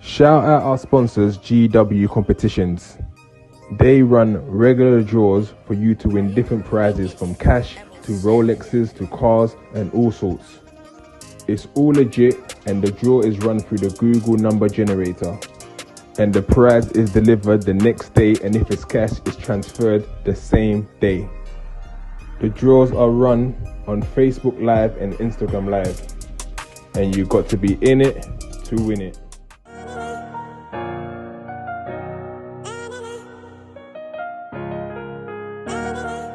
Shout out our sponsors, GW Competitions. They run regular draws for you to win different prizes from cash to Rolexes to cars and all sorts. It's all legit and the draw is run through the Google number generator. And the prize is delivered the next day, and if it's cash, it's transferred the same day. The draws are run on Facebook Live and Instagram Live. And you got to be in it to win it.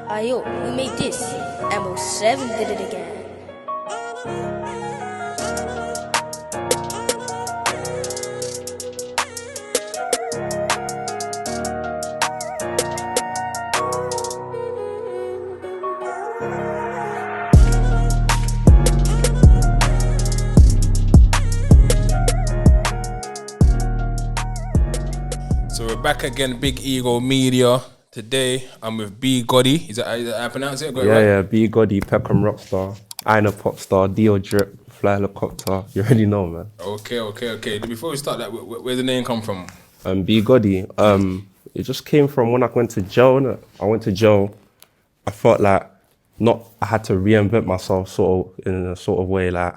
Ayo, who made this? MO7 did it again. So we're back again, Big Ego Media. Today I'm with B Gotti. Is that how I pronounce it? Yeah, B Gotti, Peckham Rockstar, Aina Popstar, Dio Drip, Fly Helicopter. You already know, man. Okay. Before we start that, where's the name come from? B Gotti. It just came from when I went to jail. Innit? I went to jail. I felt like I had to reinvent myself, sort of in a sort of way. Like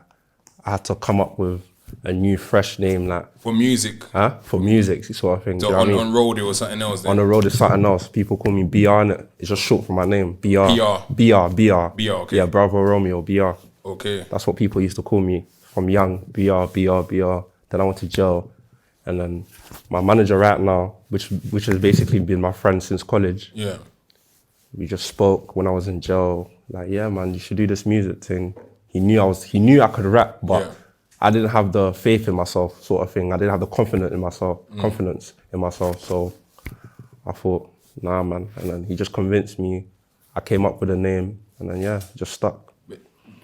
I had to come up with a new, fresh name, like For music? For music, sort of thing. So on road it was something else then? On the road is something else. People call me BR, innit? It's just short for my name. BR. BR, okay. Yeah, Bravo Romeo, BR. Okay. That's what people used to call me from young. BR. Then I went to jail. And then my manager right now, which has basically been my friend since college. Yeah. We just spoke when I was in jail. Like, yeah, man, you should do this music thing. He knew I could rap, but Yeah. I didn't have the faith in myself, sort of thing. I didn't have the confidence in myself. So I thought, nah, man. And then he just convinced me. I came up with a name, and then just stuck. But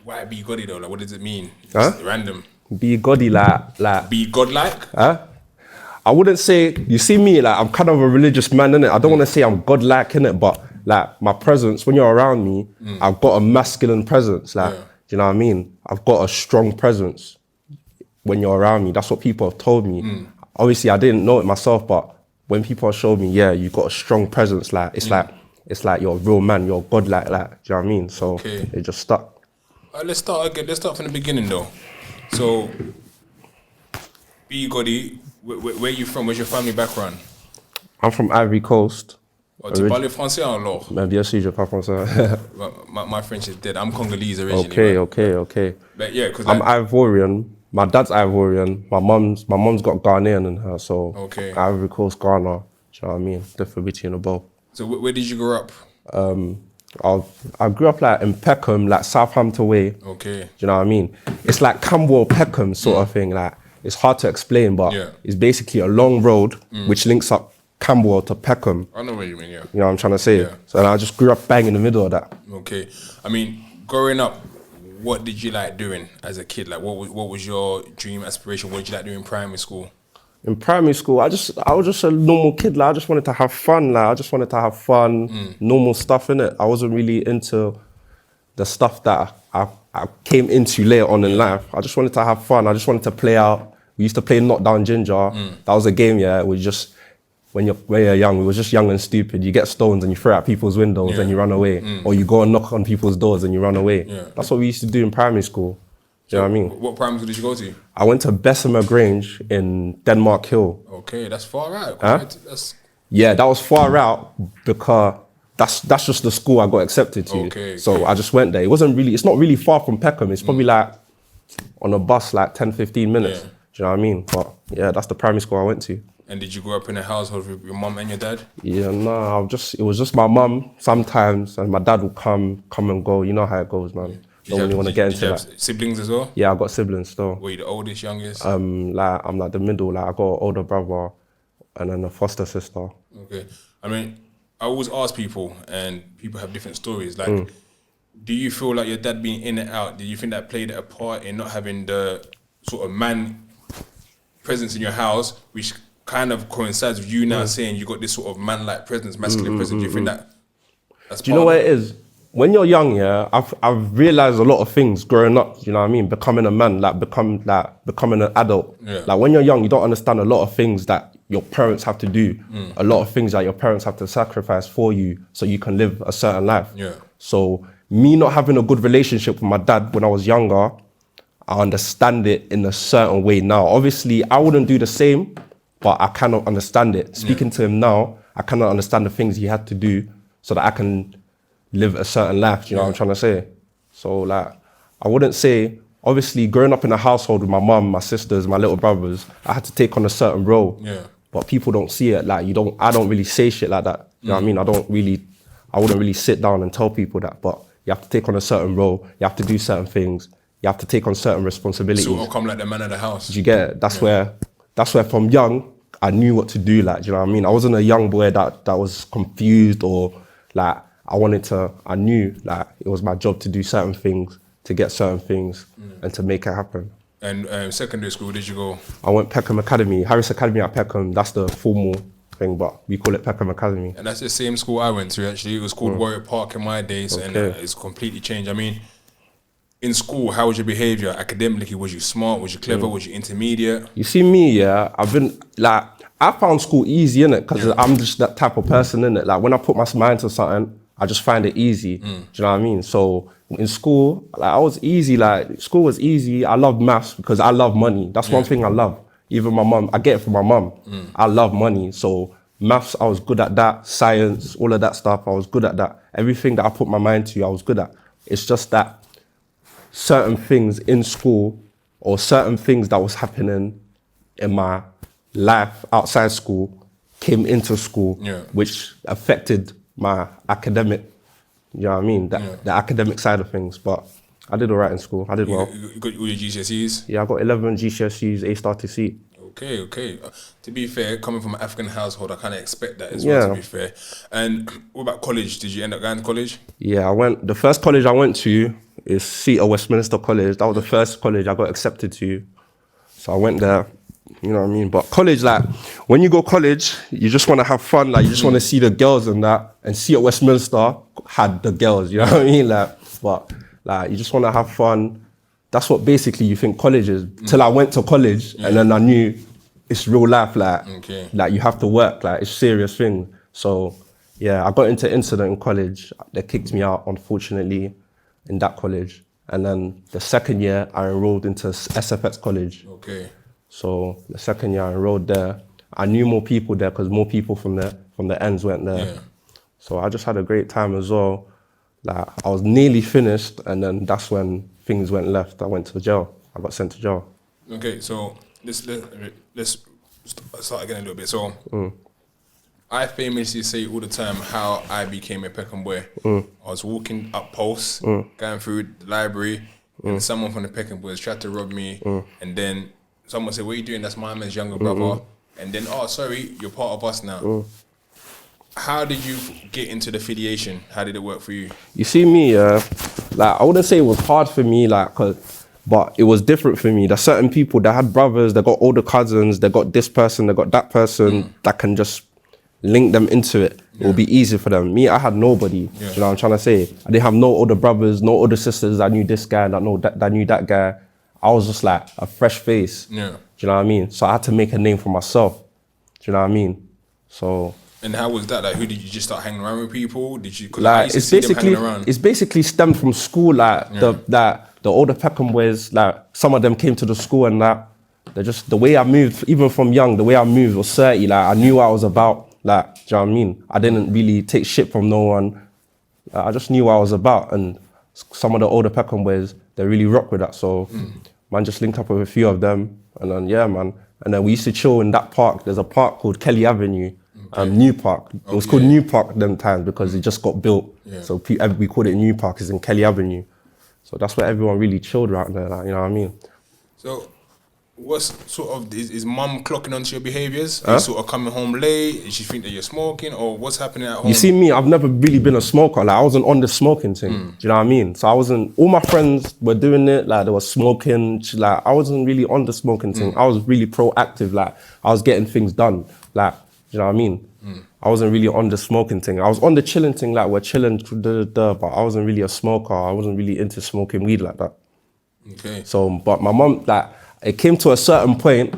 why B Gotti though? Like, what does it mean? Huh? Just random. B Gotti, like. Be godlike? I wouldn't say. You see me, like I'm kind of a religious man, innit? I don't want to say I'm godlike, innit? But like my presence, when you're around me, I've got a masculine presence. Like, do you know what I mean? I've got a strong presence. When you're around me, that's what people have told me. Obviously, I didn't know it myself, but when people have showed me, yeah, you've got a strong presence, like it's like you're a real man, you're a god, like, do you know what I mean? So it just stuck. Let's start again. Let's start from the beginning though. So, B Gotti, where you from? Where's your family background? I'm from Ivory Coast. Tu parles français alors? Bien sûr, je parle français. My French is dead. I'm Congolese originally. Okay. But yeah, because I'm Ivorian. My dad's Ivorian. My mum's got Ghanaian in her, so Ivory Coast, Ghana. Do you know what I mean? Different between the both. So where did you grow up? I grew up like in Peckham, like Southampton way. Okay. Do you know what I mean? It's like Camberwell, Peckham sort of thing. Like it's hard to explain, but it's basically a long road which links up Camberwell to Peckham. I know what you mean, yeah. You know what I'm trying to say? Yeah. So I just grew up bang in the middle of that. Okay. I mean, growing up, what did you like doing as a kid? Like, what was your dream aspiration? What did you like doing in primary school? In primary school, I was just a normal kid. Like, I just wanted to have fun. Like, I just wanted to have fun, normal stuff, innit? I wasn't really into the stuff that I came into later on in life. I just wanted to have fun. I just wanted to play out. We used to play Knockdown Ginger. That was a game, yeah. It was just, when you're young, we were just young and stupid. You get stones and you throw out people's windows and you run away. Or you go and knock on people's doors and you run away. Yeah. That's what we used to do in primary school. Do you know what I mean? What primary school did you go to? I went to Bessemer Grange in Denmark Hill. Okay, that's far out. Yeah, that was far out because that's just the school I got accepted to. Okay. I just went there. It's not really far from Peckham. It's probably like on a bus like 10, 15 minutes. Yeah. Do you know what I mean? But yeah, that's the primary school I went to. And did you grow up in a household with your mum and your dad? Yeah, no, it was just my mum sometimes, and my dad would come and go. You know how it goes, man. Don't really want to get into that. Siblings as well? Yeah, I got siblings still. Were you the oldest, youngest? I'm like the middle. Like I got an older brother and then a foster sister. Okay. I mean, I always ask people, and people have different stories. Like, do you feel like your dad being in and out, do you think that played a part in not having the sort of man presence in your house, which kind of coincides with you now saying you got this sort of man-like presence, masculine presence? Do you think that's Do you know what it is? when you're young, yeah, I've realized a lot of things growing up. You know what I mean? Becoming a man, becoming an adult. Yeah. Like when you're young, you don't understand a lot of things that your parents have to do. A lot of things that your parents have to sacrifice for you so you can live a certain life. Yeah. So me not having a good relationship with my dad when I was younger, I understand it in a certain way now. Obviously, I wouldn't do the same, but I cannot understand it. Speaking to him now, I cannot understand the things he had to do so that I can live a certain life. Do you know what I'm trying to say? So like, I wouldn't say, obviously growing up in a household with my mum, my sisters, my little brothers, I had to take on a certain role. Yeah. But people don't see it. Like I don't really say shit like that. You know what I mean? I wouldn't really sit down and tell people that, but you have to take on a certain role. You have to do certain things. You have to take on certain responsibilities. Sort of come like the man of the house. Do you get it? That's where from young, I knew what to do. Like, do you know what I mean? I wasn't a young boy that was confused or like, I knew like it was my job to do certain things, to get certain things and to make it happen. And secondary school, did you go? I went Peckham Academy, Harris Academy at Peckham. That's the formal thing, but we call it Peckham Academy. And that's the same school I went to, actually. It was called Warrior Park in my days, and it's completely changed. I mean, in school, how was your behavior? Academically, was you smart? Was you clever? Was you intermediate? You see me, yeah, I've been like, I found school easy, innit? Because I'm just that type of person, innit? Like when I put my mind to something, I just find it easy. Do you know what I mean? So in school, like I was easy, like school was easy. I loved maths because I love money. That's one thing I love. Even my mum, I get it from my mum. I love money. So maths, I was good at that. Science, all of that stuff, I was good at that. Everything that I put my mind to, I was good at. It's just that certain things in school or certain things that was happening in my life outside school came into school, which affected my academic, you know what I mean? The academic side of things. But I did all right in school. I did well. You got all your GCSEs? Yeah, I got 11 GCSEs, A star to C. Okay. To be fair, coming from an African household, I kind of expect that as well, to be fair. And what about college? Did you end up going to college? Yeah, the first college I went to is Seater Westminster College. That was the first college I got accepted to. So I went there, you know what I mean? But college, like, when you go college, you just want to have fun. Like, you just want to see the girls and that. And Seater Westminster had the girls, you know what I mean? Like, but, like, you just want to have fun. That's what basically you think college is. Till I went to college and then I knew it's real life, like you have to work, like it's a serious thing. So yeah, I got into incident in college. They kicked me out, unfortunately, in that college. And then the second year I enrolled into SFX college. Okay. So the second year I enrolled there. I knew more people there because more people from the ends went there. Yeah. So I just had a great time as well. Like I was nearly finished and then that's when things went left. I went to jail. I got sent to jail. Okay, so let's start again a little bit. So I famously say all the time how I became a Peckham boy. I was walking up posts, going through the library, and someone from the Peckham boys tried to rob me, and then someone said, "What are you doing? That's my man's younger brother." And then, "Oh, sorry, you're part of us now." How did you get into the affiliation? How did it work for you? You see me, like I wouldn't say it was hard for me, but it was different for me. There's certain people that had brothers, they got older cousins, they got this person, they got that person that can just link them into it. It will be easy for them. Me, I had nobody. Do you know what I'm trying to say? I didn't have no older brothers, no older sisters. I knew this guy, that knew that guy. I was just like a fresh face. Yeah. Do you know what I mean? So I had to make a name for myself. Do you know what I mean? So. And how was that? Like, who did you just start hanging around with people? Did you? Like, it's basically stemmed from school. Like the older Peckham boys, like some of them came to the school and that. They're just the way I moved, even from young, the way I moved was 30. Like I knew what I was about. Like, do you know what I mean? I didn't really take shit from no one. I just knew what I was about. And some of the older Peckham boys, they really rock with that. So man just linked up with a few of them. And then, yeah, man. And then we used to chill in that park. There's a park called Kelly Avenue. New Park. It was called New Park them times because it just got built. Yeah. So we called it New Park. It's in Kelly Avenue. So that's where everyone really chilled around there. Like, you know what I mean? So, what's sort of is mum clocking onto your behaviours? Are you sort of coming home late? Does she think that you're smoking, or what's happening at home? You see me, I've never really been a smoker. Like I wasn't on the smoking thing. Do you know what I mean? So I wasn't. All my friends were doing it. Like they were smoking. Like I wasn't really on the smoking thing. I was really proactive. Like I was getting things done. Like, do you know what I mean? I wasn't really on the smoking thing. I was on the chilling thing, like we're chilling, but I wasn't really a smoker. I wasn't really into smoking weed like that. Okay. So, but my mum, like, it came to a certain point,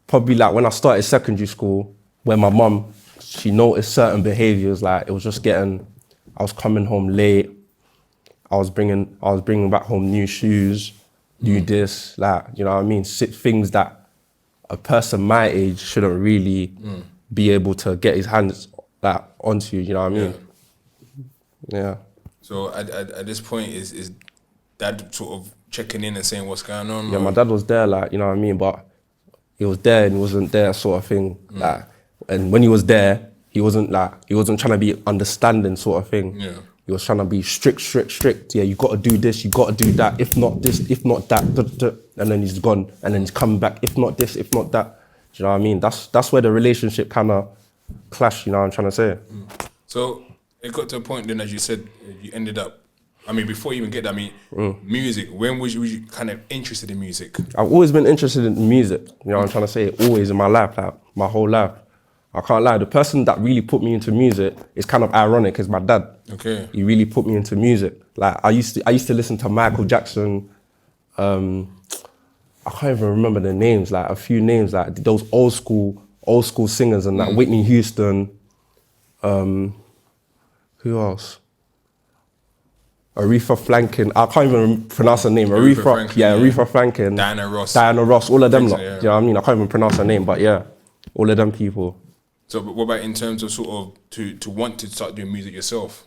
probably like when I started secondary school, where my mum, she noticed certain behaviors, like it was just getting, I was coming home late, I was bringing back home new shoes, new this, like, you know what I mean? Things that a person my age shouldn't really be able to get his hands like onto, you know what I mean? Yeah. So at this point, is dad sort of checking in and saying what's going on? Yeah, my dad was there, like, you know what I mean? But he was there and he wasn't there sort of thing. Like, and when he was there, he wasn't trying to be understanding sort of thing. Yeah. He was trying to be strict. Yeah, you got to do this, you got to do that. If not this, if not that, and then he's gone. And then he's coming back. If not this, if not that. Do you know what I mean? That's where the relationship kind of clashed, you know what I'm trying to say? So it got to a point then, as you said, you ended up, I mean, before you even get that, I mean, music, when was you kind of interested in music? I've always been interested in music, you know what I'm trying to say? Always in my life, like my whole life. I can't lie, the person that really put me into music is kind of ironic, is my dad. Okay. He really put me into music. Like I used to listen to Michael Jackson, I can't even remember the names, like a few names, like those old school singers and like Whitney Houston, who else? Aretha Franklin, I can't even pronounce her name. Aretha Franklin. Diana Ross, all of them lot. Yeah. You know what I mean? I can't even pronounce her name, but yeah, all of them people. So what about in terms of sort of to want to start doing music yourself?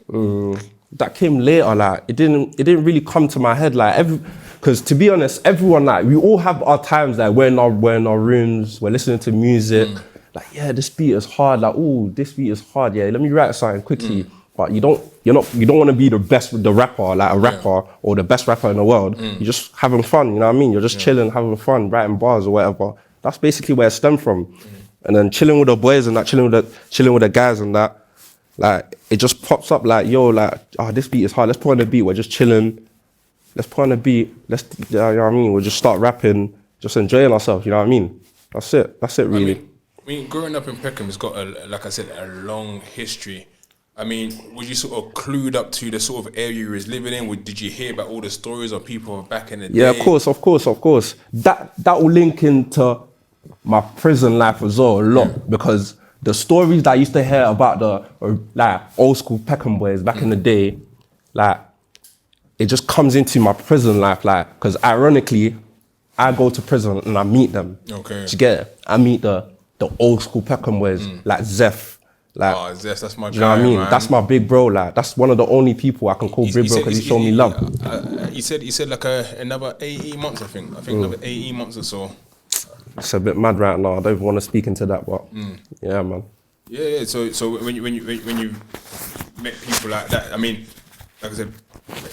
That came later, like it didn't really come to my head, like because to be honest, everyone, like we all have our times, like we're in our rooms, we're listening to music, like yeah, this beat is hard, like oh, this beat is hard, yeah, let me write something quickly. But you don't want to be the best with the rapper, like a rapper or the best rapper in the world. You're just having fun, you know what I mean? You're just chilling, having fun, writing bars or whatever. That's basically where it stemmed from. And then chilling with the boys and that, chilling with the guys and that, like it just pops up like, yo, like, oh, this beat is hard. Let's put on the beat. We're just chilling. Let's put on the beat. You know what I mean? We'll just start rapping, just enjoying ourselves. You know what I mean? That's it. That's it, really. I mean, growing up in Peckham has got like I said, a long history. I mean, was you sort of clued up to the sort of area you was living in? Did you hear about all the stories of people back in the day? Yeah, of course. That will link into my prison life as well a lot, because the stories that I used to hear about the like old school Peckham boys back in the day, like it just comes into my prison life, like because ironically, I go to prison and I meet them. Okay. Do you get it? I meet the old school Peckham boys, like Zeph. Like, Zeph, that's my guy, you know what I mean? man. That's my big bro. Like, that's one of the only people I can call big bro because he showed me love. He said like another 18 months, I think another 18 months or so. It's a bit mad right now. I don't even want to speak into that, but yeah, man. Yeah. So when you met people like that, I mean, like I said,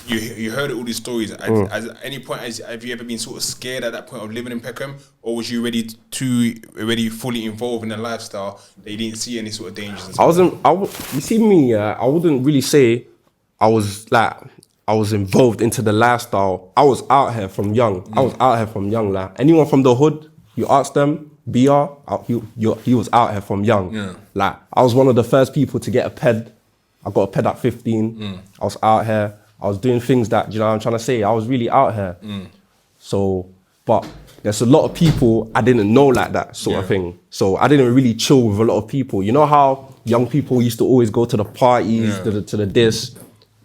you heard all these stories. At any point, have you ever been sort of scared at that point of living in Peckham, or was you already fully involved in the lifestyle that you didn't see any sort of dangers? And stuff? You see me, I wouldn't really say I was involved into the lifestyle. I was out here from young. Like anyone from the hood, you ask them, BR, he was out here from young. Yeah. Like I was one of the first people to get a ped. I got a ped at 15. I was out here. I was doing things that, you know what I'm trying to say? I was really out here. So, but there's a lot of people I didn't know like that sort of thing. So I didn't really chill with a lot of people. You know how young people used to always go to the parties, to the this?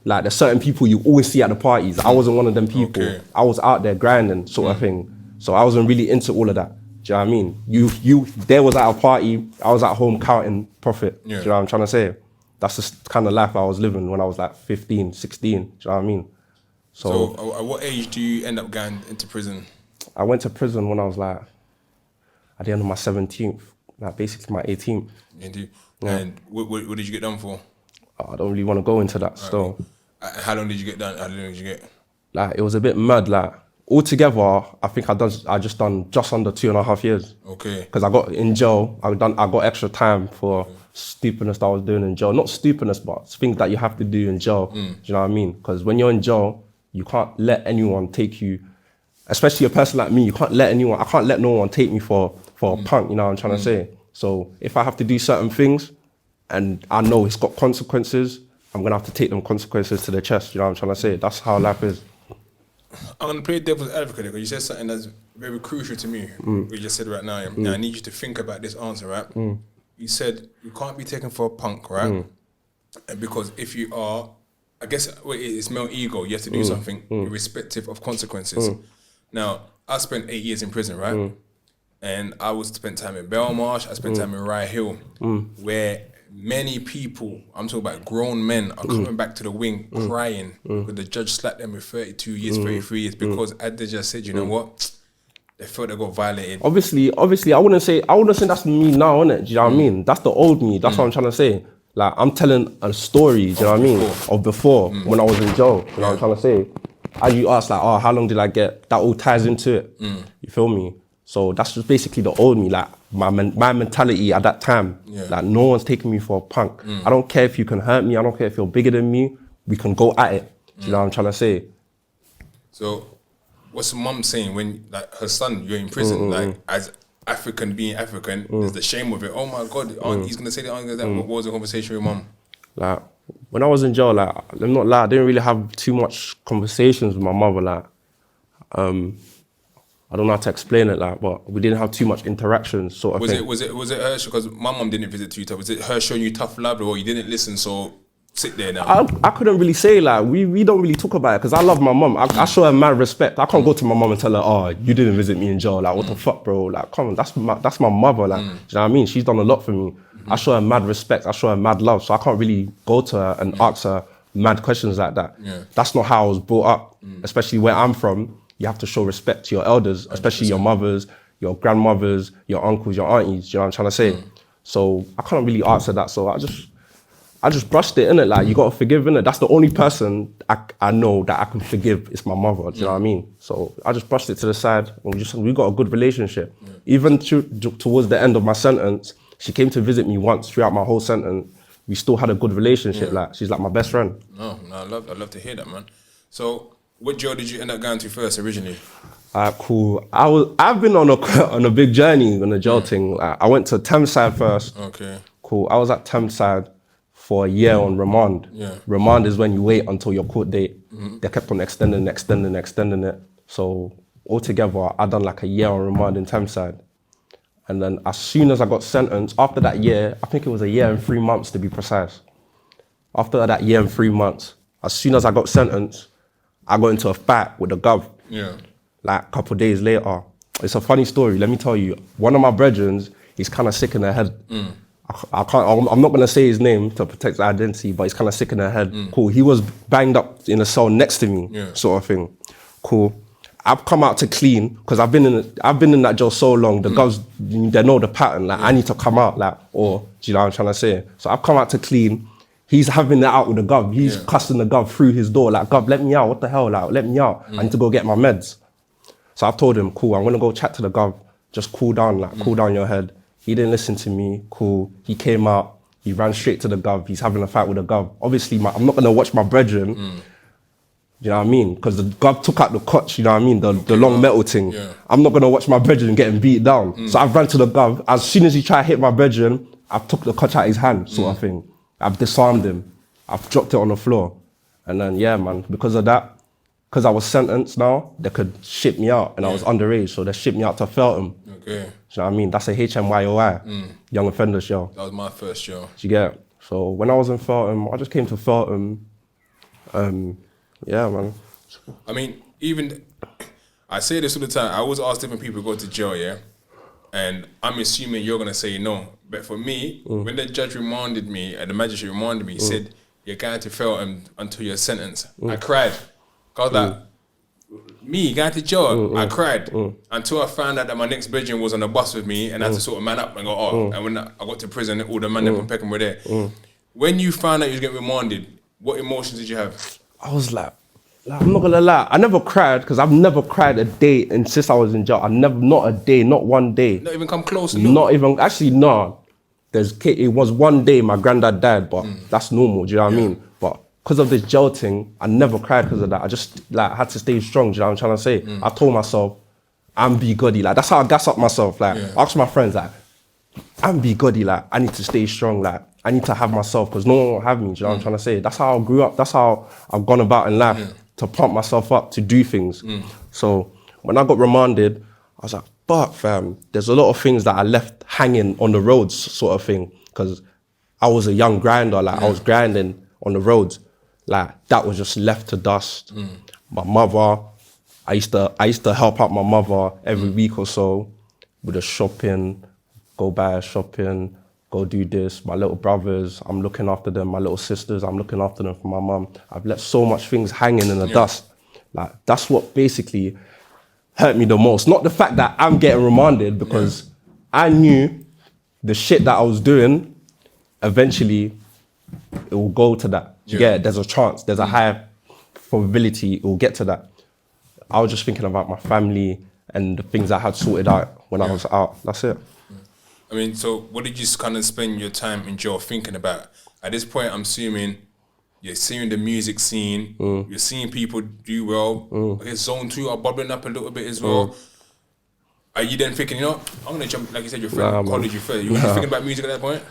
Like there's certain people you always see at the parties. I wasn't one of them people. Okay. I was out there grinding sort of thing. So I wasn't really into all of that. Do you know what I mean? You there was at a party, I was at home counting profit. Yeah. Do you know what I'm trying to say? That's the kind of life I was living when I was like 15, 16. Do you know what I mean? So at what age do you end up going into prison? I went to prison when I was like at the end of my 17th, like basically my 18th. Indeed. Yeah. And what did you get done for? I don't really want to go into that still. How long did you get done? How long did you get? Like it was a bit mad. Like altogether, I think I just done just under 2.5 years. Okay. Because I got in jail. I got extra time for stupidness that I was doing in jail. Not stupidness, but things that you have to do in jail. Do you know what I mean? Because when you're in jail, you can't let anyone take you, especially a person like me. I can't let no one take me for a punk. You know what I'm trying to say? So if I have to do certain things, and I know it's got consequences, I'm gonna have to take them consequences to the chest. You know what I'm trying to say? That's how life is. I'm gonna play devil's advocate because you said something that's very crucial to me. What you just said right now. And I need you to think about this answer, right? You said you can't be taken for a punk, right? And because if you are, I guess it's male ego. You have to do something irrespective of consequences. Now, I spent 8 years in prison, right? And I spent time in Belmarsh. I spent time in Rye Hill, where many people, I'm talking about grown men, are coming back to the wing crying because the judge slapped them with 32 years, 33 years because as they just said, you know what? They felt they got violated. Obviously, I wouldn't say that's me now, innit? Do you know what I mean? That's the old me. That's what I'm trying to say. Like, I'm telling a story, do you know what I mean? Of before, when I was in jail. You know what I'm trying to say? As you asked, like, oh, how long did I get? That all ties into it. You feel me? So that's just basically the old me, like my mentality at that time. Like, no one's taking me for a punk. I don't care if you can hurt me. I don't care if you're bigger than me. We can go at it. Do you know what I'm trying to say? So, what's mum saying when, like, her son, you're in prison, like, as African being African, there's the shame of it. Oh my God, he's gonna say that, auntie's that. What was the conversation with mum? Like, when I was in jail, like, I'm not lie, I didn't really have too much conversations with my mother. Like, I don't know how to explain it, like, but we didn't have too much interaction, sort of thing. Was it her? Because my mum didn't visit too tough. Was it her showing you tough love, or you didn't listen? So sit there now. I couldn't really say, like, we don't really talk about it because I love my mum. I show her mad respect. I can't go to my mum and tell her, oh, you didn't visit me in jail. Like, what the fuck, bro? Like, come on, that's my mother. Like, do you know what I mean? She's done a lot for me. I show her mad respect. I show her mad love. So I can't really go to her and ask her mad questions like that. That's not how I was brought up, especially where I'm from. You have to show respect to your elders, especially 100%. Your mothers, your grandmothers, your uncles, your aunties. You know what I'm trying to say? So I can't really answer that. So I just brushed it, innit? Like, you gotta forgive, innit? That's the only person I know that I can forgive. It's my mother. Do you know what I mean? So I just brushed it to the side, and we got a good relationship. Even towards the end of my sentence, she came to visit me once throughout my whole sentence. We still had a good relationship. Like, she's like my best friend. No, I'd love to hear that, man. So, what jail did you end up going to first originally? Cool. I've been on a big journey on the jail thing. Like, I went to Thameside first. Okay. Cool. I was at Thameside for a year on remand. Remand is when you wait until your court date. They kept on extending it. So altogether, I done like a year on remand in Thameside. And then as soon as I got sentenced, after that year, I think it was a year and 3 months to be precise. After that year and 3 months, as soon as I got sentenced, I got into a fight with the gov. Like, a couple of days later. It's a funny story, let me tell you. One of my brethren, he's kind of sick in the head. I'm not gonna say his name to protect his identity, but he's kind of sick in the head. Cool, he was banged up in a cell next to me, sort of thing. Cool. I've come out to clean because I've been in that jail so long. The govs, they know the pattern. Like, I need to come out, like, or do you know what I'm trying to say? So I've come out to clean. He's having it out with the gov. He's cussing the gov through his door, like, gov, let me out. What the hell, like, let me out. I need to go get my meds. So I've told him, cool, I'm gonna go chat to the gov. Just cool down, like, cool down your head. He didn't listen to me. Cool. He came out. He ran straight to the gov. He's having a fight with the gov. Obviously, I'm not gonna watch my brethren. You know what I mean? Because the gov took out the clutch, you know what I mean? The long metal thing. I'm not gonna watch my brethren getting beat down. So I ran to the gov. As soon as he tried to hit my brethren, I took the clutch out of his hand, sort of thing. I've disarmed him. I've dropped it on the floor. And then, yeah, man, because of that, because I was sentenced now, they could ship me out, and I was underage, so they shipped me out to Feltham. Okay. Do you know what I mean? That's a HMYOI, Young Offender Show. That was my first show. Do you get it? So when I was in Feltham, I just came to Feltham. Yeah, man. I mean, even, I say this all the time, I always ask different people to go to jail, yeah? And I'm assuming you're going to say no. But for me, when the judge remanded me, and the magistrate remanded me, he said, you're going to Feltham until you're sentenced. I cried. I was like, me going to jail, I cried. Until I found out that my next bedroom was on the bus with me, and I had to sort of man up and go, oh. And when I got to prison, all the men from Peckham were there. When you found out you was getting remanded, what emotions did you have? I was like, I'm not gonna lie, I never cried because I've never cried a day and since I was in jail. Not a day, not one day. Not even come close? Not even, actually, no. It was one day my granddad died, but that's normal, do you know what I mean? But because of this jail thing, I never cried because of that. I just had to stay strong, do you know what I'm trying to say? I told myself, I'm B Gotti, like, that's how I gas up myself. Like, ask my friends, like, I'm B Gotti, like, I need to stay strong, like, I need to have myself because no one will have me. Do you know what I'm trying to say? That's how I grew up. That's how I've gone about in life to pump myself up to do things. So when I got remanded, I was like, fuck, fam. There's a lot of things that I left hanging on the roads, sort of thing, because I was a young grinder. Like I was grinding on the roads. Like that was just left to dust. My mother, I used to help out my mother every week or so with the shopping, go buy shopping, go do this. My little brothers, I'm looking after them. My little sisters, I'm looking after them for my mum. I've left so much things hanging in the dust. Like that's what basically hurt me the most. Not the fact that I'm getting remanded, because I knew the shit that I was doing, eventually it will go to that. Yeah, there's a chance, there's a high probability it will get to that. I was just thinking about my family and the things I had sorted out when I was out. That's it. I mean, so what did you kind of spend your time in jail thinking about? At this point, I'm assuming you're seeing the music scene, you're seeing people do well. I guess Zone 2 are bubbling up a little bit as well. Are you then thinking, you know, I'm going to jump, like you said, your friend, college, you were you thinking about music at that point?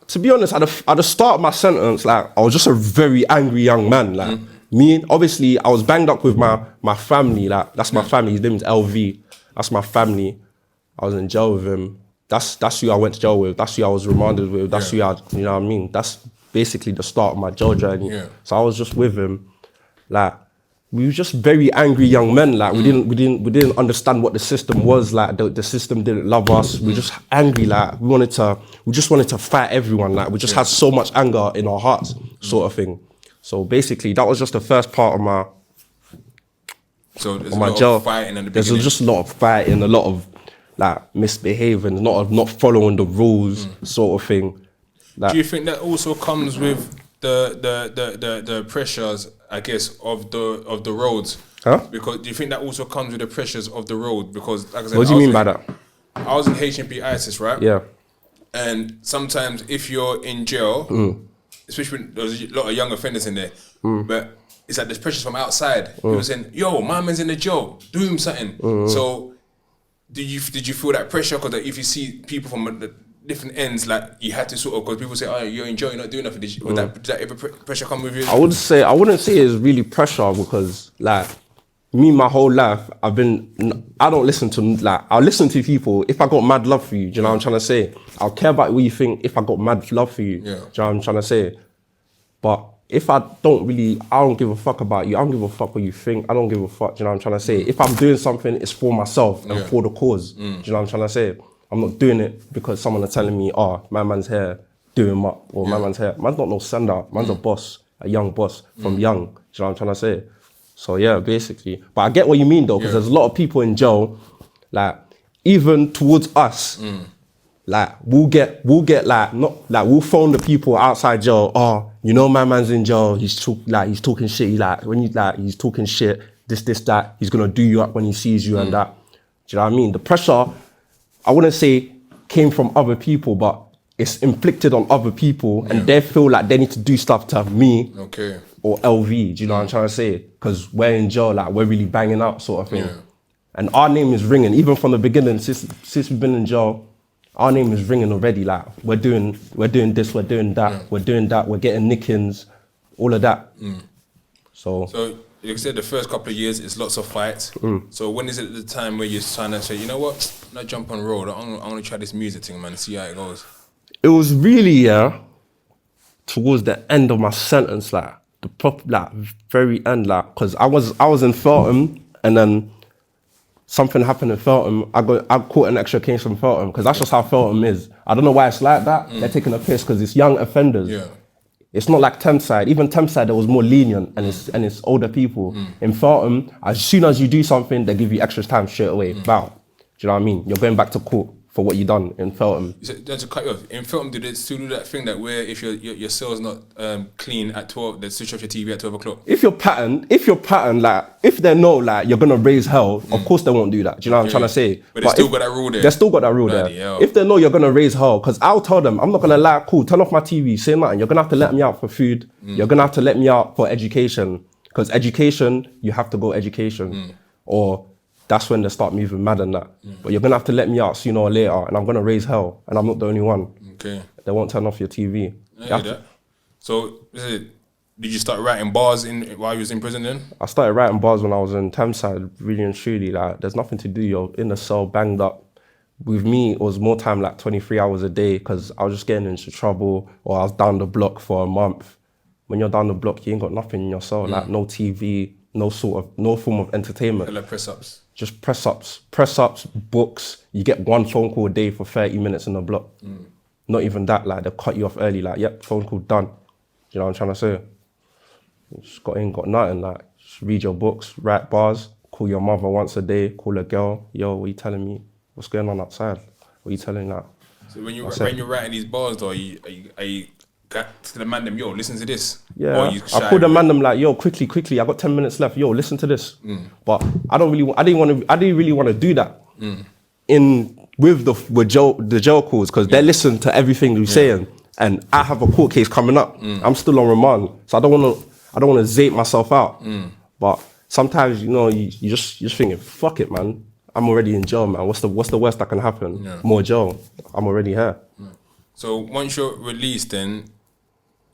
To be honest, at the start of my sentence, like, I was just a very angry young man. Like, me, obviously, I was banged up with my family. Like, that's my family. His name is LV. That's my family. I was in jail with him. That's who I went to jail with. That's who I was remanded with. That's who I, you know what I mean? That's basically the start of my jail journey. So I was just with him. Like, we were just very angry young men. Like, we didn't understand what the system was. Like, the system didn't love us. We were just angry. Like, we just wanted to fight everyone. Like, we just had so much anger in our hearts, sort of thing. So basically, that was just the first part of my jail. There's just a lot of fighting, a lot of like misbehaving, not following the rules, sort of thing. Like, do you think that also comes with the pressures, I guess, of the roads? Huh? Because do you think that also comes with the pressures of the road? Because, like I said, what do you mean by that? I was in HMP ISIS, right? Yeah. And sometimes if you're in jail, especially when there's a lot of young offenders in there, but it's like there's pressures from outside. People saying, "Yo, my man's in the jail, do him something." So, did you feel that pressure? Because if you see people from the different ends, like you had to sort of, because people say, "Oh, you're in jail, you're not doing nothing." Did that ever pressure come with you? I wouldn't say it's really pressure, because like me, my whole life, I don't listen to, like, I'll listen to people if I got mad love for you. Do you know what I'm trying to say? I'll care about what you think if I got mad love for you. Do you know what I'm trying to say? But if I don't give a fuck about you. I don't give a fuck what you think. I don't give a fuck. Do you know what I'm trying to say? If I'm doing something, it's for myself and for the cause. Do you know what I'm trying to say? I'm not doing it because someone is telling me, "Oh, my man's here, do him up," or "My man's here." Man's not no sender. Man's a boss, a young boss from young. Do you know what I'm trying to say? So yeah, basically. But I get what you mean though, because there's a lot of people in jail, like, even towards us, like, we'll get like, not like, we'll phone the people outside jail. "Oh, you know, my man's in jail. He's talking shit. He's talking shit. This, that. He's gonna do you up when he sees you and that." Do you know what I mean? The pressure, I wouldn't say came from other people, but it's inflicted on other people, and they feel like they need to do stuff to me or LV. Do you know what I'm trying to say? Because we're in jail, like, we're really banging out, sort of thing. And our name is ringing, even from the beginning, since we've been in jail. Our name is ringing already. Like, we're doing this, we're doing that, we're doing that, we're getting nickings, all of that. So you said the first couple of years it's lots of fights. So when is it the time where you're trying to say, you know what, I'm not jump on road, I'm gonna try this music thing, man, see how it goes? It was really towards the end of my sentence, like the very end, like, because I was in Feltham, and then something happened in Feltham. I caught an extra case from Feltham, because that's just how Feltham is. I don't know why it's like that. They're taking a piss because it's young offenders. It's not like Thameside. Even Thameside, there was more lenient, and it's older people. In Feltham, as soon as you do something, they give you extra time straight away. Bow. Do you know what I mean? You're going back to court for what you done in Feltham. To cut you off, in Feltham, did they still do that thing that where if your cell's not clean at 12, they switch off your TV at 12 o'clock? If your pattern, like, if they know, like, you're gonna raise hell, of course they won't do that. Do you know what I'm trying to say? But they still got that rule there. They still got that rule there. If they know you're gonna raise hell, because I'll tell them, I'm not gonna lie, cool, turn off my TV, say nothing. You're gonna have to let me out for food. You're gonna have to let me out for education. Because education, you have to go education. Or that's when they start moving mad and that. But you're gonna have to let me out sooner or later, and I'm gonna raise hell, and I'm not the only one. They won't turn off your TV. I hear that. So, did you start writing bars while you was in prison then? I started writing bars when I was in Thameside, really and truly. Like, there's nothing to do, yo. In the cell, banged up. With me, it was more time, like 23 hours a day, because I was just getting into trouble, or I was down the block for a month. When you're down the block, you ain't got nothing in your cell, like no TV, no form of entertainment. Like press-ups. Just press-ups, books. You get one phone call a day for 30 minutes in the block. Not even that, like, they cut you off early, like, yep, phone call done. You know what I'm trying to say? Just got nothing, like, just read your books, write bars, call your mother once a day, call a girl, yo, what are you telling me? What's going on outside? What are you telling that? So when you're writing these bars though, are you got to the man them, yo, listen to this? Yeah, I called the man them like, yo, quickly, I got 10 minutes left, yo, listen to this. But I didn't really want to do that with the jail calls, because they listen to everything you're saying, and I have a court case coming up. I'm still on remand, so I don't want to zape myself out. But sometimes, you know, you just thinking, fuck it, man. I'm already in jail, man. What's the worst that can happen? Yeah. More jail. I'm already here. So once you're released, then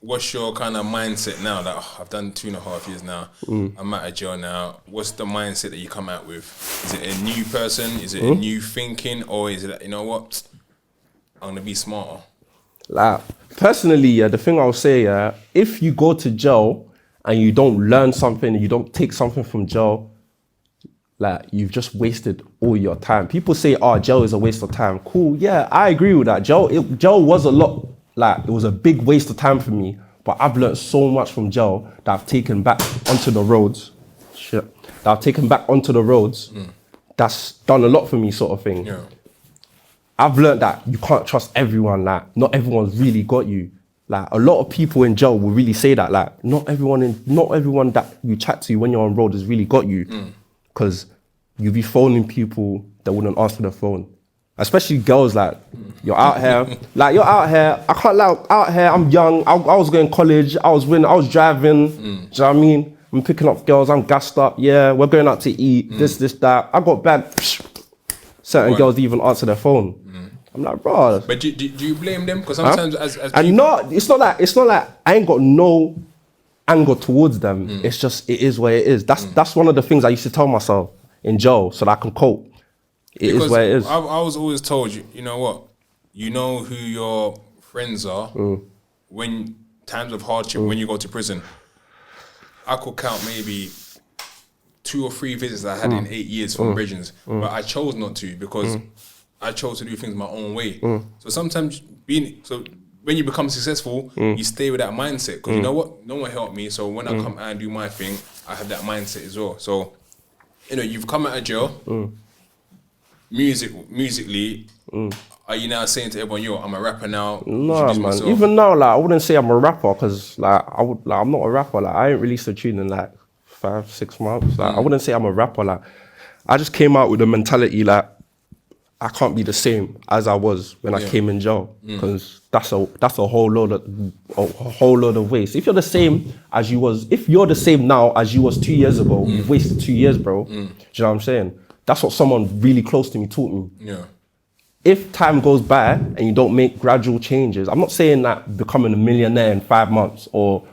what's your kind of mindset now? That I've done 2.5 years now. I'm out of jail now. What's the mindset that you come out with? Is it a new person? Is it a new thinking, or is it like, you know what? I'm gonna be smarter. Like, personally, yeah, the thing I'll say, yeah, if you go to jail and you don't learn something, and you don't take something from jail, like, you've just wasted all your time. People say, oh, jail is a waste of time. Cool, yeah, I agree with that. Jail was a lot, like, it was a big waste of time for me, but I've learned so much from jail that I've taken back onto the roads. That's done a lot for me, sort of thing. Yeah. I've learned that you can't trust everyone, like, not everyone's really got you. Like, a lot of people in jail will really say that, like, not everyone that you chat to when you're on road has really got you. Because you be phoning people that wouldn't answer the phone. Especially girls, like, you're out here. I can't lie, out here, I'm young. I was going to college, I was driving. Do you know what I mean? I'm picking up girls, I'm gassed up. Yeah, we're going out to eat, this, that. I got bad. Certain girls didn't even answer their phone. I'm like, bro. But do you blame them? Because sometimes as people... And no, it's not like I ain't got no anger towards them. It's just, it is where it is. That's one of the things I used to tell myself in jail so that I can cope. It is where it is. I was always told, you know what, you know who your friends are when times of hardship, when you go to prison. I could count maybe 2 or 3 visits I had in 8 years from prisons, but I chose not to, because I chose to do things my own way. So sometimes when you become successful, you stay with that mindset, because you know what? No one helped me, so when I come out and do my thing, I have that mindset as well. So, you know, you've come out of jail, musically, are you now saying to everyone, yo, I'm a rapper now? No, man. Myself? Even now, like, I wouldn't say I'm a rapper, because, like, I'm not a rapper. Like, I ain't released a tune in, like, 5-6 months. Like, I wouldn't say I'm a rapper. Like, I just came out with the mentality, like, I can't be the same as I was when I came in jail, because that's a whole load of waste. If you're the same now as you was 2 years ago, you've wasted 2 years, bro. Do you know what I'm saying? That's what someone really close to me taught me. Yeah. If time goes by and you don't make gradual changes, I'm not saying that becoming a millionaire in 5 months or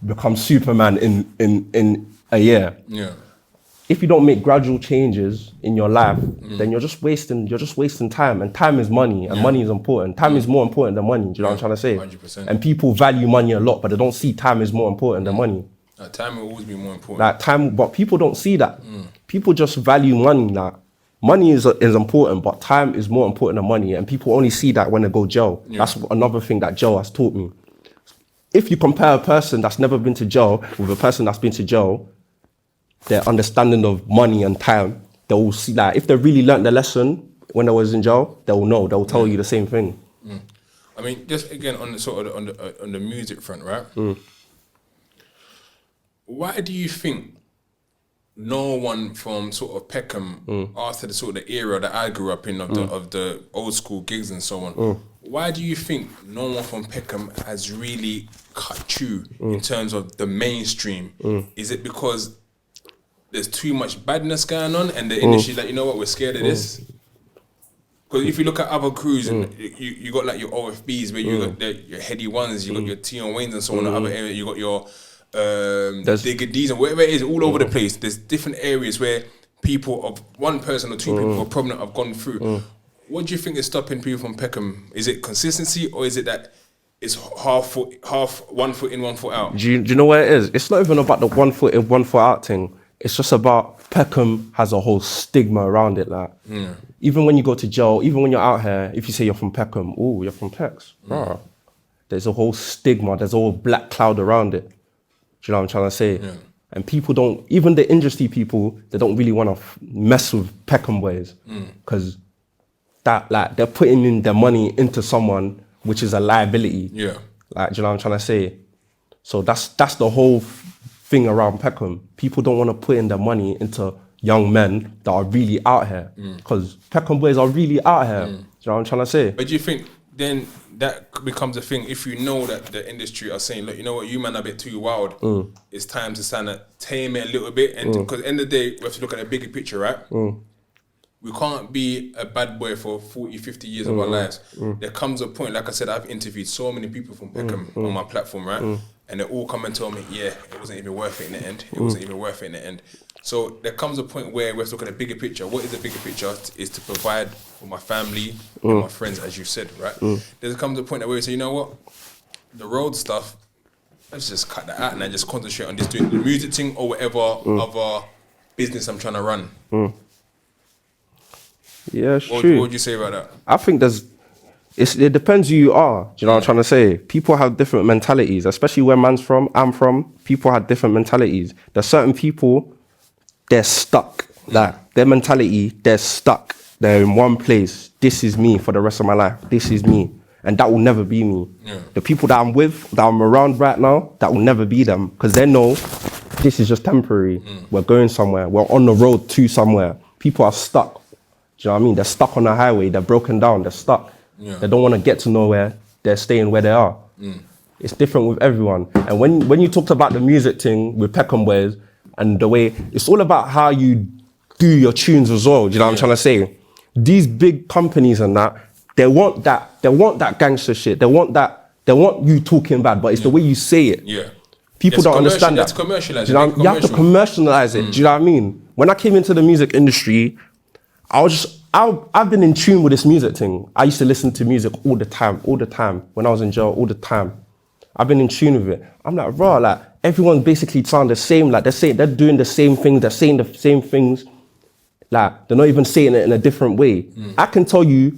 become Superman in a year. Yeah. If you don't make gradual changes in your life, then you're just wasting time. And time is money, and money is important. Time is more important than money. Do you know what I'm trying to say? 100%. And people value money a lot, but they don't see time is more important than money. Time will always be more important. Like, time, but people don't see that. People just value money. Like, money is important, but time is more important than money. And people only see that when they go jail. That's another thing that jail has taught me. If you compare a person that's never been to jail with a person that's been to jail, their understanding of money and time, they will see that. If they really learnt the lesson when they was in jail, they will know. They will tell you the same thing. I mean, just again on the sort of on the music front, right? Why do you think no one from sort of Peckham, after the sort of the era that I grew up in of the old school gigs and so on, why do you think no one from Peckham has really cut through in terms of the mainstream? Is it because there's too much badness going on and the industry, like, you know what, we're scared of this? Because if you look at other crews, and you got like your OFBs, where you got your heady ones, you got your Tion Waynes and so on. The other area, you got your BGodies and whatever it is, all over the place. There's different areas where people of one person or two people who are prominent have gone through. What do you think is stopping people from Peckham? Is it consistency, or is it that it's half 1 foot in, 1 foot out? Do you know where it is? It's not even about the 1 foot in, 1 foot out thing. It's just about Peckham has a whole stigma around it. Like, even when you go to jail, even when you're out here, if you say you're from Peckham, oh, you're from Pecs. There's a whole stigma. There's a whole black cloud around it. Do you know what I'm trying to say? Yeah. And people don't, even the industry people, they don't really want to mess with Peckham boys because that, like, they're putting in their money into someone which is a liability. Yeah. Like, do you know what I'm trying to say? So that's the whole thing around Peckham. People don't want to put in their money into young men that are really out here because Peckham boys are really out here. Do you know what I'm trying to say? But do you think then that becomes a thing if you know that the industry are saying, look, you know what, you man are a bit too wild. It's time to kind of tame it a little bit. And because at the end of the day, we have to look at a bigger picture, right? We can't be a bad boy for 40, 50 years of our lives. There comes a point, like I said, I've interviewed so many people from Peckham on my platform, right? And they all come and tell me, yeah, it wasn't even worth it in the end. It wasn't even worth it in the end. So there comes a point where we're looking at a bigger picture. What is the bigger picture? Is to provide for my family and my friends, as you said, right? There comes a point where we say, you know what? The road stuff, let's just cut that out and then just concentrate on just doing the music thing or whatever other business I'm trying to run. Yeah, it's true. What would you say about that? I think it depends who you are. Do you know what I'm trying to say? People have different mentalities, especially where I'm from. People have different mentalities. There's certain people, they're stuck. Like, their mentality, they're stuck. They're in one place. This is me for the rest of my life. This is me. And that will never be me. The people that I'm with, that I'm around right now, that will never be them. Because they know this is just temporary. We're going somewhere. We're on the road to somewhere. People are stuck. Do you know what I mean? They're stuck on the highway. They're broken down. They're stuck. They don't want to get to nowhere. They're staying where they are. It's different with everyone. And when you talked about the music thing with Peckham boys and the way, it's all about how you do your tunes as well. Do you know what I'm trying to say? These big companies and that, they want that gangster shit. They want you talking bad, but it's the way you say it. People don't understand that. That's commercialized. You have to commercialize it. Do you know what I mean? When I came into the music industry, I've been in tune with this music thing. I used to listen to music all the time. When I was in jail, all the time. I've been in tune with it. I'm like, raw, like, everyone basically sound the same. Like, they're doing the same things. They're saying the same things. Like, they're not even saying it in a different way. I can tell you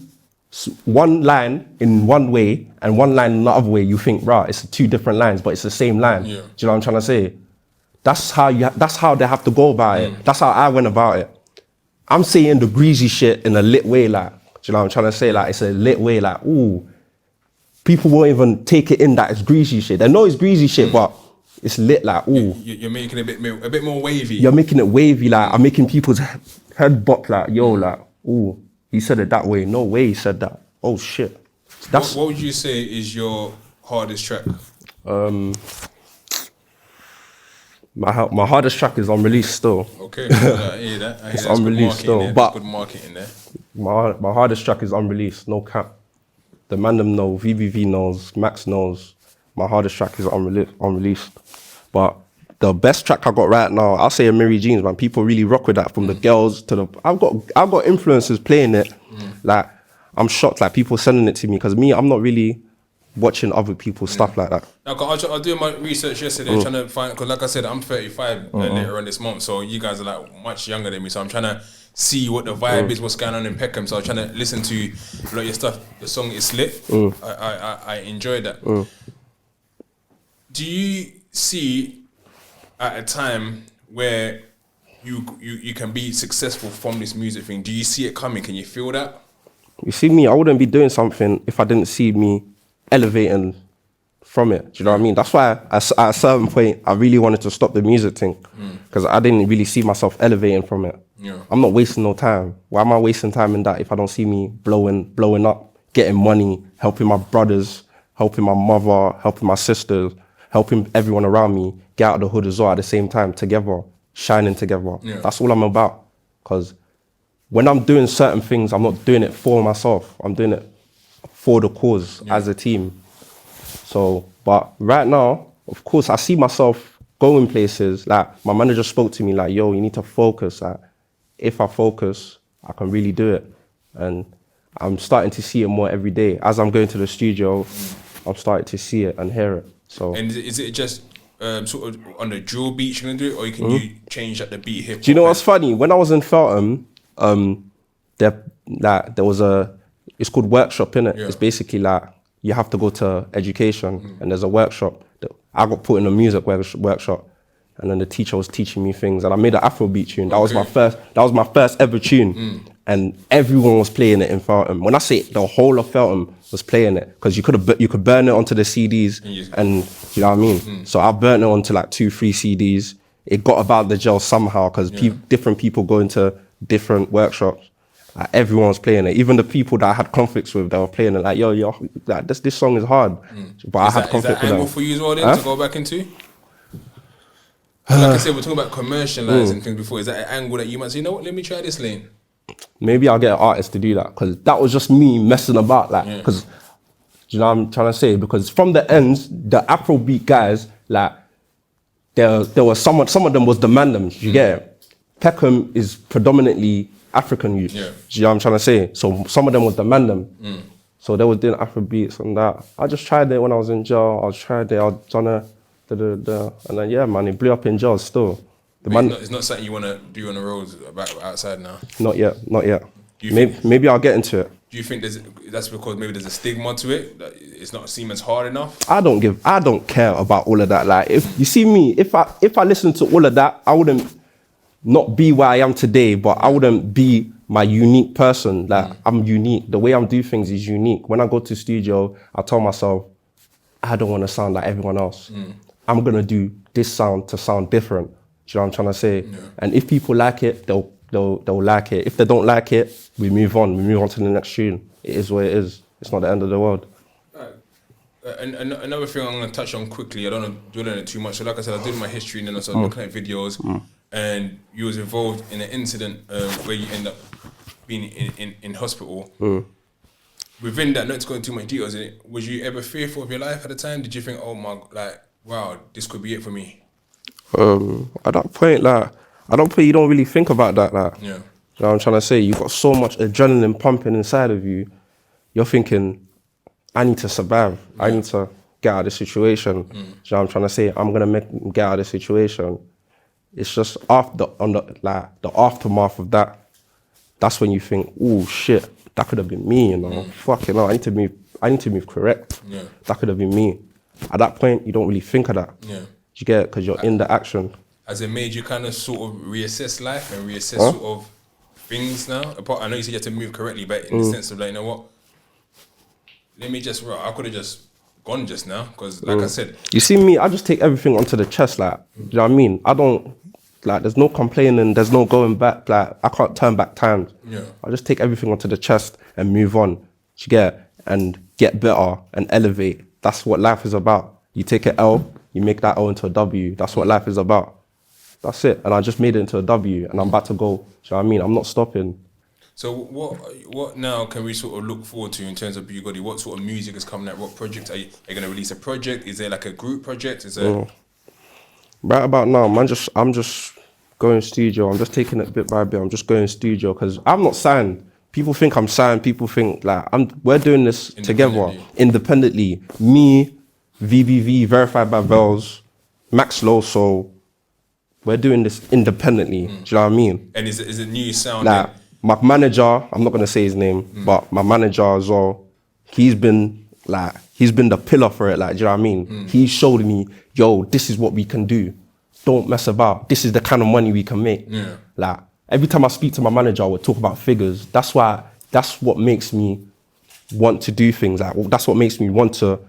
one line in one way and one line in the other way. You think, rah, it's two different lines, but it's the same line. Do you know what I'm trying to say? That's how they have to go about it. That's how I went about it. I'm saying the greasy shit in a lit way, like, do you know what I'm trying to say? Like, it's a lit way, like, ooh. People won't even take it in that it's greasy shit. They know it's greasy shit, but it's lit, like, ooh. You're making it a bit more wavy. You're making it wavy, like, I'm making people's head bop, like, yo, like, ooh, he said it that way. No way he said that. Oh, shit. What would you say is your hardest track? My hardest track is unreleased still. Okay, I hear that. It's unreleased still, but good marketing there. My hardest track is unreleased, no cap. The man them know, VBV knows, Max knows. My hardest track is unreleased. But the best track I got right now, I'll say Mary Jeans, man. People really rock with that, from the girls to the. I've got influencers playing it. Like, I'm shocked, like, people sending it to me, because I'm not really watching other people's stuff like that. I was doing my research yesterday, trying to find, because like I said, I'm 35 later on this month, so you guys are like much younger than me, so I'm trying to see what the vibe is, what's going on in Peckham, so I'm trying to listen to a lot of your stuff. The song is lit. I enjoy that. Do you see at a time where you can be successful from this music thing? Do you see it coming? Can you feel that? You see me, I wouldn't be doing something if I didn't see me elevating from it. Do you know what I mean? That's why at a certain point I really wanted to stop the music thing, because I didn't really see myself elevating from it. I'm not wasting no time. Why am I wasting time in that if I don't see me blowing up, getting money, helping my brothers, helping my mother, helping my sisters, helping everyone around me get out of the hood as well at the same time, together, shining together. That's all I'm about. Because when I'm doing certain things, I'm not doing it for myself. I'm doing it for the cause as a team. So, but right now, of course, I see myself going places. Like, my manager spoke to me like, yo, you need to focus. Like, if I focus, I can really do it. And I'm starting to see it more every day. As I'm going to the studio, I'm starting to see it and hear it. So. And is it just sort of on the drill beat you're gonna do it, or can you change up the beat hip hop? Do you know what's funny? When I was in Feltham, there was it's called workshop, innit? Yeah. It's basically like you have to go to education and there's a workshop. I got put in a music workshop, and then the teacher was teaching me things, and I made an Afrobeat tune. That was my first ever tune, and everyone was playing it in Feltham. When I say the whole of Feltham was playing it, because you could burn it onto the CDs, and you know what I mean. So I burnt it onto like 2-3 CDs. It got about the gel somehow, because different people go into different workshops. Like, everyone was playing it. Even the people that I had conflicts with, they were playing it. Like, yo, like, this song is hard. But I had conflict with them. Is that angle for you as well then, to go back into? Like I said, we're talking about commercializing things before. Is that an angle that you might say, you know what, let me try this lane? Maybe I'll get an artist to do that, because that was just me messing about. Like, because, you know what I'm trying to say? Because from the ends, the Afrobeat guys, like, there was some of them was the Mandems, you get it? Peckham is predominantly African youth. Yeah. Do you know what I'm trying to say? So some of them was the Mandem. So they were doing Afrobeats and that. I just tried it when I was in jail. I tried it, I was done it, and then yeah, man, it blew up in jail still. It's not something you want to do on the roads outside now? Not yet. Maybe I'll get into it. Do you think that's because maybe there's a stigma to it? That it's not seen as hard enough? I don't care about all of that. Like, if you see me, if I listen to all of that, I wouldn't not be where I am today, but I wouldn't be my unique person. Like, I'm unique. The way I'm doing things is unique. When I go to studio, I tell myself, I don't want to sound like everyone else. I'm going to do this sound to sound different. Do you know what I'm trying to say? Yeah. And if people like it, they'll like it. If they don't like it, we move on. We move on to the next tune. It is what it is. It's not the end of the world. And another thing I'm going to touch on quickly, I don't want to dwell on it too much. So like I said, I did my history and then I started looking at videos. And you was involved in an incident where you end up being in hospital. Within that, not to go into too much details, was you ever fearful of your life at the time? Did you think, oh my, like, wow, this could be it for me? At that point, you don't really think about that. Like, yeah. You know what I'm trying to say? You've got so much adrenaline pumping inside of you. You're thinking, I need to survive. I need to get out of this situation. You know what I'm trying to say? I'm gonna get out of this situation. It's just the aftermath of that. That's when you think, oh shit, that could have been me, you know. Fuck, you know, I need to move correct. Yeah. That could have been me. At that point, you don't really think of that. Yeah. You get it? Because you're in the action. Has it made you kind of sort of reassess life and reassess sort of things now? I know you said you have to move correctly, but in the sense of like, you know what? I could have just gone just now, because like I said. You see me, I just take everything onto the chest, like, you know what I mean? I don't, like, there's no complaining, there's no going back, like, I can't turn back time. Yeah. I just take everything onto the chest and move on, you get, and get better and elevate. That's what life is about. You take an L, you make that L into a W. That's what life is about. That's it. And I just made it into a W, and I'm about to go. Do you know what I mean? I'm not stopping. So what now can we sort of look forward to in terms of BGody? What sort of music is coming out? What project are you going to release? A project? Is there like a group project? Is there? Right about now, man, I'm just going studio. I'm just taking it bit by bit. I'm just going studio because I'm not signed. People think I'm signed. People think like we're doing this together independently. Me, VBV, Verified by Vels, Max Loso. We're doing this independently. Do you know what I mean? And is it new sound? Like, my manager, I'm not gonna say his name, but my manager as well, he's been the pillar for it, like, do you know what I mean? He showed me, yo, this is what we can do. Don't mess about. This is the kind of money we can make. Yeah. Like, every time I speak to my manager, we'll talk about figures. That's what makes me want to do things. Like, that's what makes me want to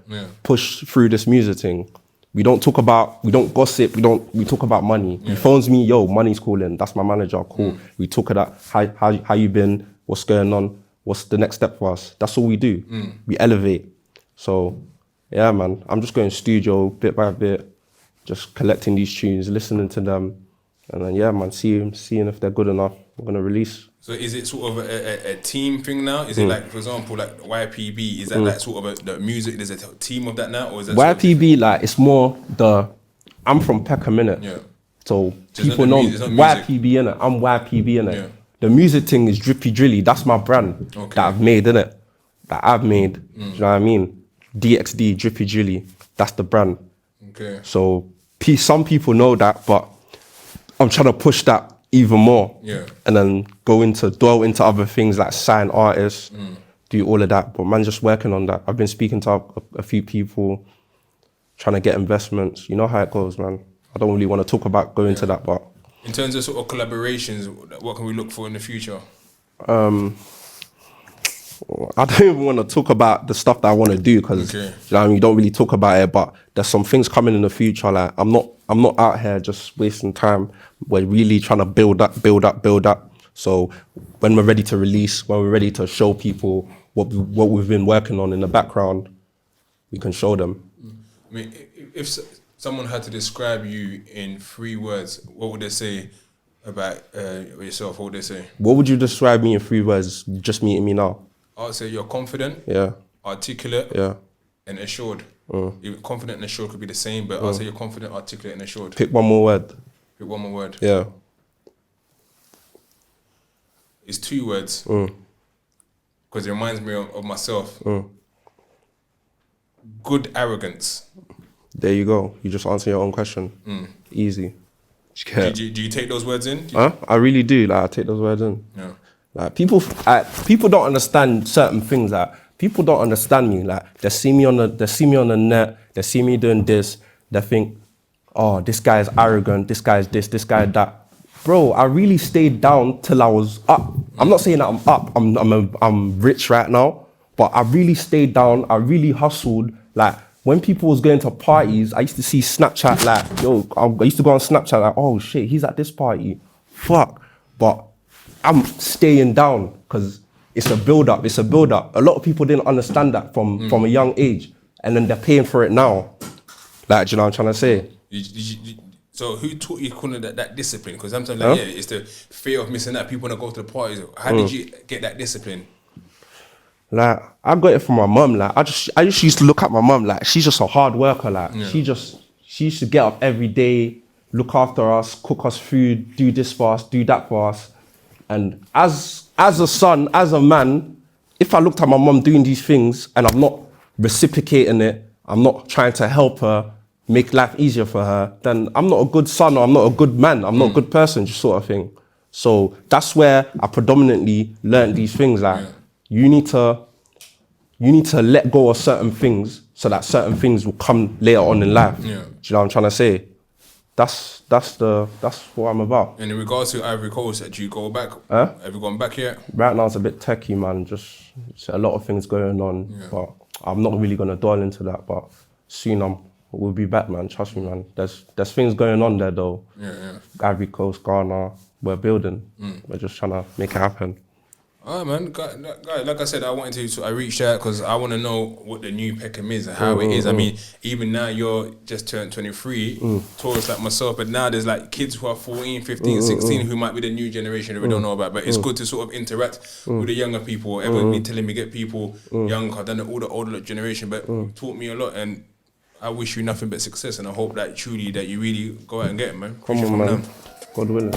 push through this music thing. We don't gossip, we talk about money. Yeah. He phones me, yo, money's calling. That's my manager, cool. We talk about how you been, what's going on, what's the next step for us. That's all we do. We elevate. So, yeah, man, I'm just going studio bit by bit, just collecting these tunes, listening to them, and then, yeah, man, seeing if they're good enough. I'm gonna release. So is it sort of a team thing now? Is it like, for example, like YPB? Is that like sort of the music? There's a team of that now, or is that YPB? Like it's more the. I'm from Peckham, innit? Yeah. So So people know YPB, innit? I'm YPB, innit? Yeah. The music thing is Drippy Drilly. That's my brand that I've made, innit? That I've made. Do you know what I mean? DXD, Drippy Drilly. That's the brand. Okay. So some people know that, but I'm trying to push that even more. Yeah. And then dwell into other things like sign artists, do all of that. But man, just working on that. I've been speaking to a few people, trying to get investments. You know how it goes, man. I don't really want to talk about going to that, but in terms of sort of collaborations, what can we look for in the future? I don't even want to talk about the stuff that I want to do because you know what I mean, you don't really talk about it. But there's some things coming in the future. Like I'm not out here just wasting time. We're really trying to build up. So when we're ready to release, when we're ready to show people what we've been working on in the background, we can show them. I mean, if someone had to describe you in 3 words, what would they say about yourself? What would they say? What would you describe me in 3 words? Just meeting me now. I'd say you're confident, articulate, and assured. Even confident and assured could be the same, but I'd say you're confident, articulate, and assured. Pick one more word. Pick one more word. Yeah. It's 2 words. Because it reminds me of myself. Good arrogance. There you go. You just answer your own question. Easy. Do you take those words in? I really do. Like I take those words in. Yeah. Like people don't understand certain things. Like people don't understand me. Like they see me on the net. They see me doing this. They think, oh, this guy is arrogant. This guy is this. This guy is that. Bro, I really stayed down till I was up. I'm not saying that I'm up. I'm rich right now, but I really stayed down. I really hustled. Like when people was going to parties, I used to see Snapchat. Like I used to go on Snapchat. Like, oh shit, he's at this party. Fuck, but I'm staying down because it's a build up. It's a build up. A lot of people didn't understand that from a young age, and then they're paying for it now. Like, do you know what I'm trying to say? So who taught you that discipline? Because sometimes it's the fear of missing out. People want to go to the parties. How did you get that discipline? Like I got it from my mum. Like I just used to look at my mum. Like she's just a hard worker. Like she used to get up every day, look after us, cook us food, do this for us, do that for us. And as a son, as a man, if I looked at my mum doing these things and I'm not reciprocating it, I'm not trying to help her, make life easier for her, then I'm not a good son or I'm not a good man. I'm not a good person, just sort of thing. So that's where I predominantly learned these things. Like you need to let go of certain things so that certain things will come later on in life. Do you know what I'm trying to say? That's what I'm about. And in regards to Ivory Coast, do you go back? Have you gone back yet? Right now it's a bit techie, man. Just a lot of things going on, but I'm not really gonna dwell into that. But soon we'll be back, man. Trust me, man. There's things going on there though. Ivory Coast, Ghana, we're building. We're just trying to make it happen. Oh man, guy, like I said, I reached out because I want to know what the new Peckham is and how it is. I mean, even now you're just turned 23, tourists like myself, but now there's like kids who are 14, 15, 16 who might be the new generation that we don't know about. But it's good to sort of interact with the younger people. Everyone been telling me get people younger than all the older generation, but you taught me a lot, and I wish you nothing but success, and I hope that truly that you really go out and get it, man. Come on, man. God willing.